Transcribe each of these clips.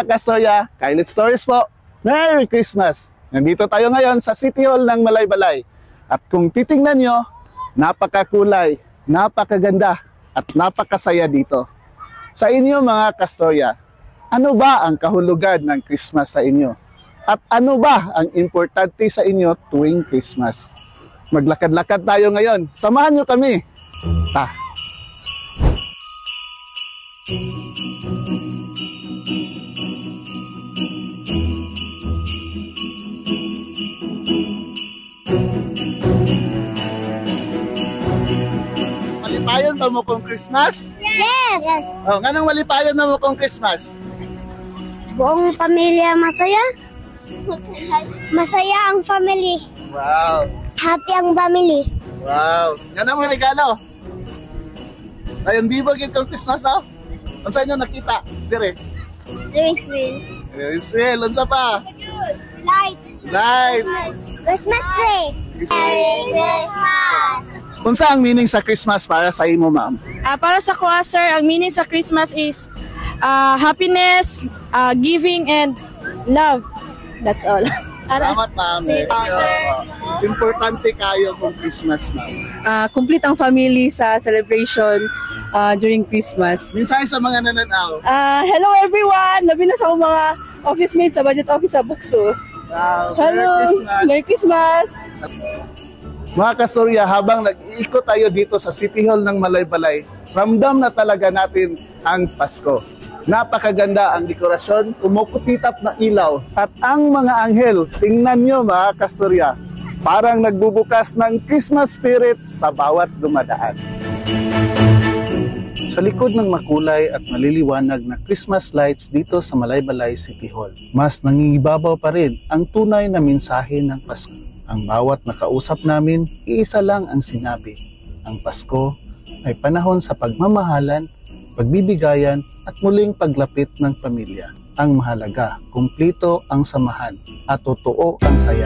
mga kastorya, Kylie Stories po. Merry Christmas! Nandito tayo ngayon sa City Hall ng Malaybalay. At kung titingnan nyo, napakakulay, napakaganda, at napakasaya dito. Sa inyo mga kastorya, ano ba ang kahulugan ng Christmas sa inyo? At ano ba ang importante sa inyo tuwing Christmas? Maglakad-lakad tayo ngayon. Samahan nyo kami. Malipayon ba mo kung Christmas? Yes! Oh, nganong malipayon na mo kung Christmas? Buong pamilya masaya. Masaya ang family. Wow! Happy ang family. Wow! Nga mo regalo. Ayon bibo gid kung Christmas no? Unsa inyo nakita? Dire. Drinks will. Israel, unsa pa? Light. Lights. Christmas tree. Merry Christmas. Unsa ang meaning sa Christmas para sa imo, ma'am? Para sa ko, sir, ang meaning sa Christmas is happiness, giving, and love. That's all. Salamat, ma'am. Importante kayo kung Christmas, ma'am. Complete ang family sa celebration during Christmas. Minsan sa mga nananaw. Hello everyone! Labi na sa akong mga office mates sa budget office sa Bukso. Wow, Hello! Merry Christmas! Mga kastorya, habang nag-iikot tayo dito sa City Hall ng Malaybalay, ramdam na talaga natin ang Pasko. Napakaganda ang dekorasyon, kumukutitap na ilaw, at ang mga anghel, tingnan nyo mga kastorya, parang nagbubukas ng Christmas spirit sa bawat dumadaan. Sa likod ng makulay at maliliwanag na Christmas lights dito sa Malaybalay City Hall, mas nangingibabaw pa rin ang tunay na mensahe ng Pasko. Ang bawat nakausap namin, iisa lang ang sinabi. Ang Pasko ay panahon sa pagmamahalan, pagbibigayan at muling paglapit ng pamilya. Ang mahalaga, kumplito ang samahan at totoo ang saya.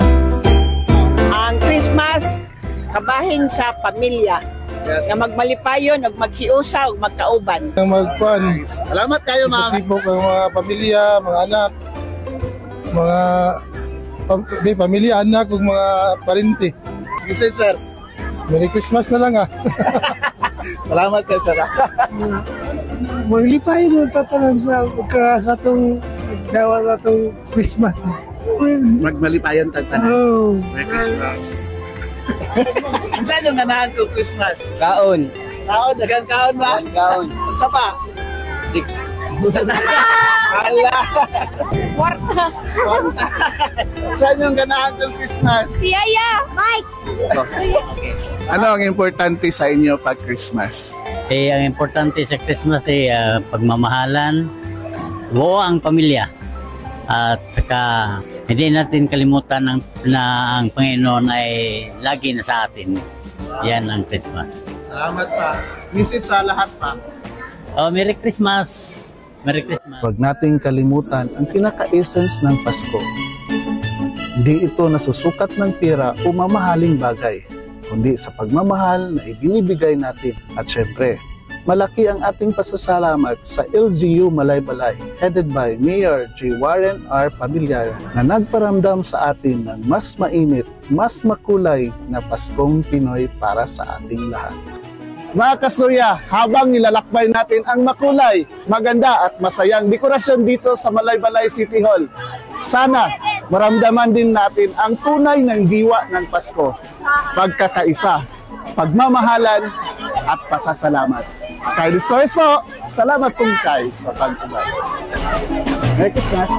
Ang Christmas, kabahin sa pamilya. Yes. Na magmalipayon, maghiusa, magkauban. Magkuhan. Salamat kayo, ma'am. Tipo ng mga pamilya, mga anak, mga pamilya, anak, ug mga parente. Sige, sir. Merry Christmas na lang Salamat kayo, sir. Maglipay mo tatanan sa atong dawa sa atong Christmas. Magmalipayan tagtanan. Oh. Merry Christmas. Saan yung ganahan ko Christmas? Kaon. Kaon? Dagang kaon ba? Kaon. Sa pa? 6. Ala! Kwarta! Saan yung ganahan ko Christmas? Si Yaya! Mike! Ano ang importante sa inyo pag Christmas? Ang importante sa Christmas ay pagmamahalan, buo ang pamilya. At saka hindi natin kalimutan na ang Panginoon ay lagi na sa atin. Yan ang Christmas. Salamat pa. Message sa lahat pa. Oh, Merry Christmas! Merry Christmas! Huwag nating kalimutan ang pinaka-essence ng Pasko. Hindi ito nasusukat ng pera o mamahaling bagay, kundi sa pagmamahal na ibinibigay natin. At syempre, malaki ang ating pasasalamat sa LGU Malaybalay, headed by Mayor J. Warren R. Pamilyara, na nagparamdam sa atin ng mas mainit, mas makulay na Paskong Pinoy para sa ating lahat. Mga kastorya, habang nilalakbay natin ang makulay, maganda at masayang dekorasyon dito sa Malaybalay City Hall, sana maramdaman din natin ang tunay ng diwa ng Pasko, pagkakaisa, pagmamahalan at pasasalamat. Kylie Stories po, salamat kung kayo sa pag-ubay. Merry Christmas!